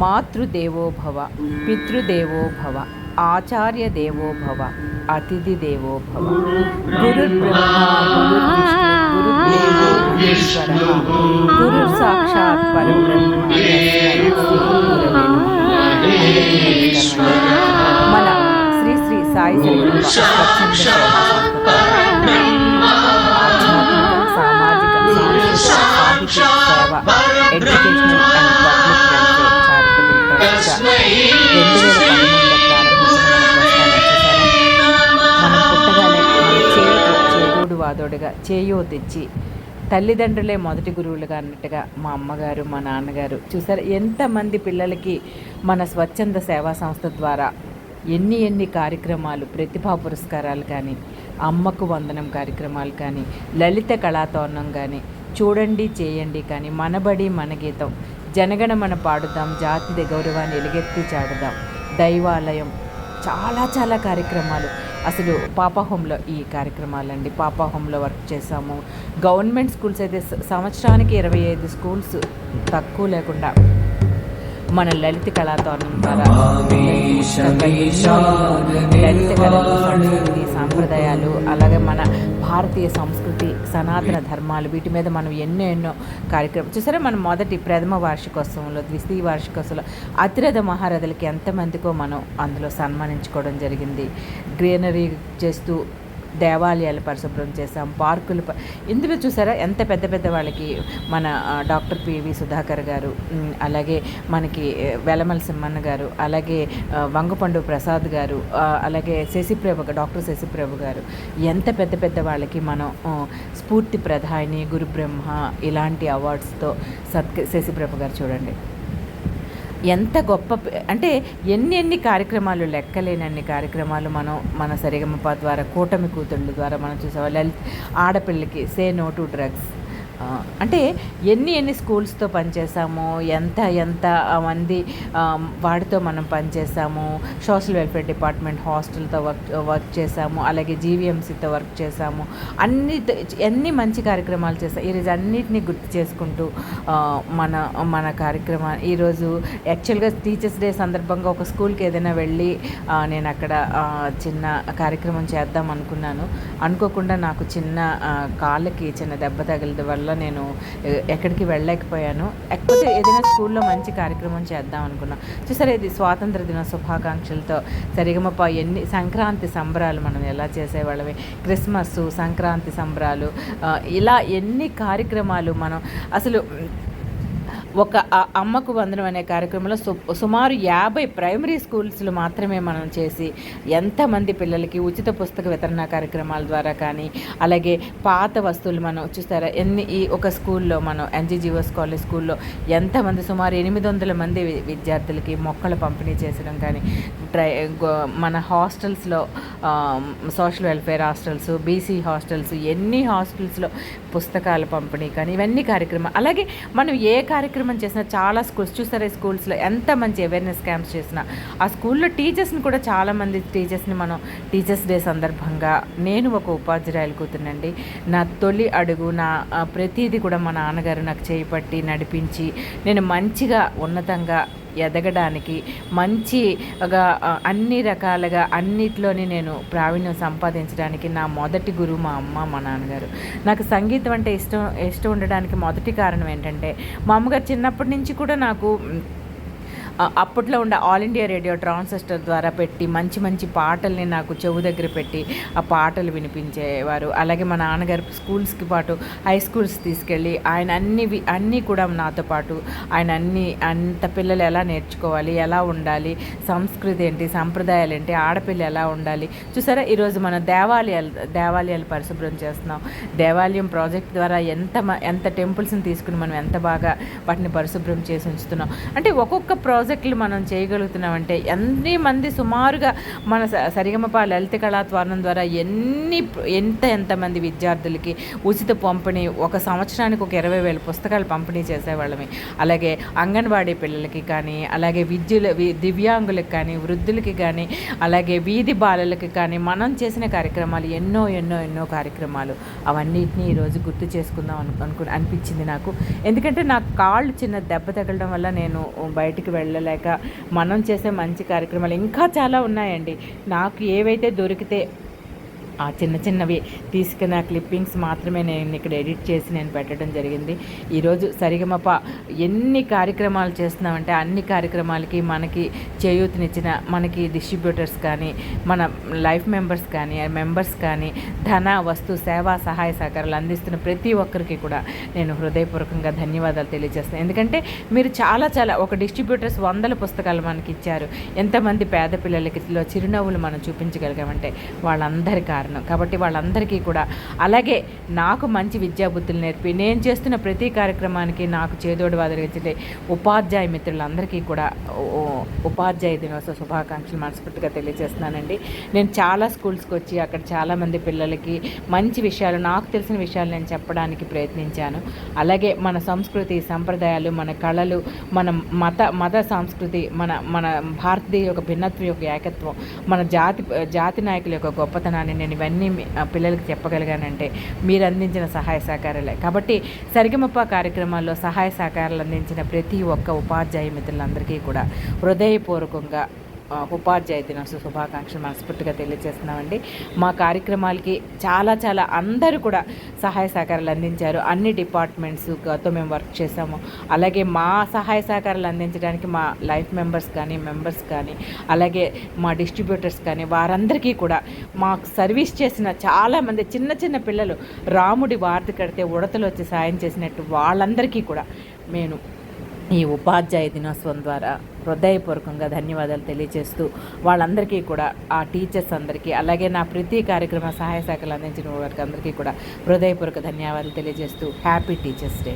మాతృదేవో భవ, పితృదేవో భవ, ఆచార్య దేవో భవ, అతిథి దేవో భవ. గురుర్బ్రహ్మ గురుర్విష్ణు గురుర్దేవో మహేశ్వరః, గురుర్ సాక్షాత్ పరబ్రహ్మ తస్మై శ్రీ గురవే నమః. మన శ్రీ శ్రీ సాయి సరిగమ స్వచ్ఛంద సేవా సంస్థ ఆధ్యాత్మిక, సామాజిక, సాంస్కృతిక, సాహిత్య సేవ, educational and public welfare charitable ట్రస్ట్గా 2013లో మనం పుట్టగానే మన చేదోడు వాదోడుగా చేయో తెచ్చి తల్లిదండ్రులే మొదటి గురువులుగా అన్నట్టుగా మా అమ్మగారు, మా నాన్నగారు చూసారు. ఎంతమంది పిల్లలకి మన స్వచ్ఛంద సేవా సంస్థ ద్వారా ఎన్ని కార్యక్రమాలు, ప్రతిభా పురస్కారాలు కానీ, అమ్మకు వందనం కార్యక్రమాలు కానీ, లలిత కళాతోరణం కానీ, చూడండి చేయండి కానీ, మనబడి మన గీతం, జనగణమన పాడుదాం, జాతి గౌరవాన్ని ఎలుగెత్తి చాడుదాం, దైవాలయం, చాలా కార్యక్రమాలు. అసలు పాపా హోమ్లో ఈ కార్యక్రమాలండి. పాపా హోమ్లో వర్క్ చేసాము. గవర్నమెంట్ స్కూల్స్ అయితే సంవత్సరానికి 25 స్కూల్స్ తక్కువ లేకుండా మన లలిత కళాతోరణం ద్వారా లలిత కళలు, సంస్కృతి, సాంప్రదాయాలు, అలాగే మన భారతీయ సంస్కృతి, సనాతన ధర్మాలు, వీటి మీద మనం ఎన్నో కార్యక్రమం చూసారా. మనం మొదటి ప్రథమ వార్షికోత్సవంలో, ద్వితీయ వార్షికోత్సవంలో అతిరథ మహారథులకి ఎంతమందికో మనం అందులో సన్మానించుకోవడం జరిగింది. గ్రీనరీ చేస్తూ దేవాలయాలు పరిశుభ్రం చేసాం, పార్కులు ఇందులో చూసారా ఎంత పెద్ద వాళ్ళకి మన డాక్టర్ పివి సుధాకర్ గారు, అలాగే మనకి వెలమల సింహన్న గారు, అలాగే వంగపండు ప్రసాద్ గారు, అలాగే డాక్టర్ శశిప్రభ గారు, ఎంత పెద్ద వాళ్ళకి మనం స్ఫూర్తి ప్రధాని, గురుబ్రహ్మ ఇలాంటి అవార్డ్స్తో శశిప్రభ గారు చూడండి ఎంత గొప్ప. అంటే ఎన్ని కార్యక్రమాలు, లెక్కలేనన్ని కార్యక్రమాలు మనం మన సరిగమప ద్వారా, కూటమి కూతుళ్ళ ద్వారా మనం చూసేవాళ్ళు. ఆడపిల్లకి సే నో టు డ్రగ్స్ అంటే ఎన్ని స్కూల్స్తో పనిచేసాము, ఎంత మంది వాడితో మనం పనిచేసాము. సోషల్ వెల్ఫేర్ డిపార్ట్మెంట్ హాస్టల్తో వర్క్ చేసాము, అలాగే జీవీఎంసీతో వర్క్ చేసాము. అన్ని మంచి కార్యక్రమాలు చేసాం. ఈరోజు అన్నిటినీ గుర్తు చేసుకుంటూ మన కార్యక్రమం ఈరోజు యాక్చువల్గా టీచర్స్ డే సందర్భంగా ఒక స్కూల్కి ఏదైనా వెళ్ళి నేను అక్కడ చిన్న కార్యక్రమం చేద్దాం అనుకున్నాను. అనుకోకుండా నాకు చిన్న కాళ్ళకి చిన్న దెబ్బ తగిలిన వల్ల నేను ఎక్కడికి వెళ్ళలేకపోయాను. లేకపోతే ఏదైనా స్కూల్లో మంచి కార్యక్రమం చేద్దాం అనుకున్నాం. చూసారా, ఇది స్వాతంత్ర దిన శుభాకాంక్షలతో సరిగమప సంక్రాంతి సంబరాలు మనం ఎలా చేసేవాళ్ళమే, క్రిస్మస్, సంక్రాంతి సంబరాలు, ఇలా ఎన్ని కార్యక్రమాలు మనం అసలు ఒక అమ్మకు వందనం అనే కార్యక్రమంలో సుమారు 50 ప్రైమరీ స్కూల్స్లో మాత్రమే మనం చేసి ఎంతమంది పిల్లలకి ఉచిత పుస్తక వితరణ కార్యక్రమాల ద్వారా కానీ, అలాగే పాత వస్తువులు మనం చూస్తారా ఈ ఒక స్కూల్లో మనం ఎన్జీజీఓస్ కాలేజ్ స్కూల్లో ఎంతమంది సుమారు 800 మంది విద్యార్థులకి మొక్కలు పంపిణీ చేసడం కానీ, మన హాస్టల్స్లో social welfare hostels, BC hostels, ఎన్ని హాస్టల్స్లో పుస్తకాల పంపిణీ కానీ, ఇవన్నీ కార్యక్రమం. అలాగే మనం ఏ కార్యక్రమం చేసినా చాలా స్కూల్స్ చూస్తారా, స్కూల్స్లో ఎంత మంచి అవేర్నెస్ క్యాంప్స్ చేసినా ఆ స్కూల్లో టీచర్స్ని కూడా చాలామంది టీచర్స్ని మనం టీచర్స్ డే సందర్భంగా, నేను ఒక ఉపాధ్యాయులు కూతురునండి, నా తొలి అడుగు, నా ప్రతిదీ కూడా మా నాన్నగారు నాకు చేపట్టి నడిపించి నేను మంచిగా ఉన్నతంగా ఎదగడానికి, మంచిగా అన్ని రకాలుగా అన్నిట్లోని నేను ప్రావీణ్యం సంపాదించడానికి నా మొదటి గురువు మా అమ్మ, మా నాన్నగారు. నాకు సంగీతం అంటే ఇష్టం ఉండడానికి మొదటి కారణం ఏంటంటే మా అమ్మగారు చిన్నప్పటి నుంచి కూడా నాకు అప్పట్లో ఉండే ఆల్ ఇండియా రేడియో ట్రాన్సిస్టర్ ద్వారా పెట్టి మంచి పాటల్ని నాకు చెవు దగ్గర పెట్టి ఆ పాటలు వినిపించేవారు. అలాగే మా నాన్నగారు స్కూల్స్కి పాటు హై స్కూల్స్ తీసుకెళ్ళి ఆయన అన్నీ కూడా నాతో పాటు ఆయన అంత పిల్లలు ఎలా నేర్చుకోవాలి, ఎలా సంస్కృతి ఏంటి, సంప్రదాయాలు ఏంటి, ఆడపిల్ల ఎలా ఉండాలి. చూసారా, ఈరోజు మనం దేవాలయాలు పరిశుభ్రం చేస్తున్నాం. దేవాలయం ప్రాజెక్ట్ ద్వారా ఎంత టెంపుల్స్ని తీసుకుని మనం ఎంత బాగా వాటిని పరిశుభ్రం చేసి ఉంచుతున్నాం. అంటే ఒక్కొక్క ప్రాజెక్టులు మనం చేయగలుగుతున్నామంటే ఎన్ని మంది సుమారుగా మన సరిగమప లలిత కళాత్వరణం ద్వారా ఎంతమంది విద్యార్థులకి ఉచిత పంపిణీ, ఒక సంవత్సరానికి ఒక 20,000 పుస్తకాలు పంపిణీ చేసేవాళ్ళమే. అలాగే అంగన్వాడీ పిల్లలకి కానీ, అలాగే దివ్యాంగులకు కానీ, వృద్ధులకి కానీ, అలాగే వీధి బాలలకి కానీ మనం చేసిన కార్యక్రమాలు ఎన్నో కార్యక్రమాలు. అవన్నిటినీ ఈరోజు గుర్తు చేసుకుందాం అనిపించింది నాకు. ఎందుకంటే నాకు కాళ్ళు చిన్న దెబ్బ తగలడం వల్ల నేను బయటికి వెళ్ళలేక మనం చేసే మంచి కార్యక్రమాలు ఇంకా చాలా ఉన్నాయండి. నాకు ఏవైతే దొరికితే ఆ చిన్న చిన్నవి తీసుకున్న క్లిప్పింగ్స్ మాత్రమే నేను ఇక్కడ ఎడిట్ చేసి నేను పెట్టడం జరిగింది. ఈరోజు సరిగమప ఎన్ని కార్యక్రమాలు చేస్తున్నామంటే అన్ని కార్యక్రమాలకి మనకి చేయూతనిచ్చిన మనకి డిస్ట్రిబ్యూటర్స్ కానీ, మన లైఫ్ మెంబర్స్ కానీ ధన, వస్తు, సేవా, సహాయ సహకారాలు అందిస్తున్న ప్రతి ఒక్కరికి కూడా నేను హృదయపూర్వకంగా ధన్యవాదాలు తెలియజేస్తున్నాను. ఎందుకంటే మీరు చాలా ఒక డిస్ట్రిబ్యూటర్స్ 100 పుస్తకాలు మనకి ఇచ్చారు. ఎంతమంది పేద పిల్లలకి చిరునవ్వులు మనం చూపించగలిగామంటే వాళ్ళందరి కారణం. కాబట్టి వాళ్ళందరికీ కూడా, అలాగే నాకు మంచి విద్యాబుద్ధులు నేర్పి నేను చేస్తున్న ప్రతి కార్యక్రమానికి నాకు చేదోడు వాదరించే ఉపాధ్యాయ మిత్రులందరికీ కూడా ఉపాధ్యాయ దినోత్సవ శుభాకాంక్షలు మనస్ఫూర్తిగా తెలియజేస్తున్నానండి. నేను చాలా స్కూల్స్కి వచ్చి అక్కడ చాలామంది పిల్లలకి మంచి విషయాలు, నాకు తెలిసిన విషయాలు నేను చెప్పడానికి ప్రయత్నించాను. అలాగే మన సంస్కృతి, సంప్రదాయాలు, మన కళలు, మన మత సంస్కృతి, మన భారతీయ యొక్క భిన్నత్వం యొక్క ఏకత్వం, మన జాతి నాయకుల యొక్క గొప్పతనాన్ని నేను ఇవన్నీ పిల్లలకి చెప్పగలిగానంటే మీరు అందించిన సహాయ సహకారాలే. కాబట్టి సరిగమప్ప కార్యక్రమాల్లో సహాయ సహకారాలు అందించిన ప్రతి ఒక్క ఉపాధ్యాయ మిత్రులందరికీ కూడా హృదయపూర్వకంగా ఉపాధ్యాయ దినోత్సవ శుభాకాంక్షలు మనస్ఫూర్తిగా తెలియజేస్తున్నామండి. మా కార్యక్రమాలకి చాలా అందరూ కూడా సహాయ సహకారాలు అందించారు. అన్ని డిపార్ట్మెంట్స్తో మేము వర్క్ చేసాము. అలాగే మా సహాయ సహకారాలు అందించడానికి మా లైఫ్ మెంబర్స్ కానీ అలాగే మా డిస్ట్రిబ్యూటర్స్ కానీ వారందరికీ కూడా మాకు సర్వీస్ చేసిన చాలామంది చిన్న పిల్లలు రాముడి వార్త కడితే ఉడతలు వచ్చి సాయం చేసినట్టు వాళ్ళందరికీ కూడా నేను ఈ ఉపాధ్యాయ దినోత్సవం ద్వారా హృదయపూర్వకంగా ధన్యవాదాలు తెలియజేస్తూ వాళ్ళందరికీ కూడా, ఆ టీచర్స్ అందరికీ, అలాగే నా ప్రతి కార్యక్రమ సహాయ సహకారాలు అందించిన వారికి అందరికీ కూడా హృదయపూర్వక ధన్యవాదాలు తెలియజేస్తూ హ్యాపీ టీచర్స్ డే.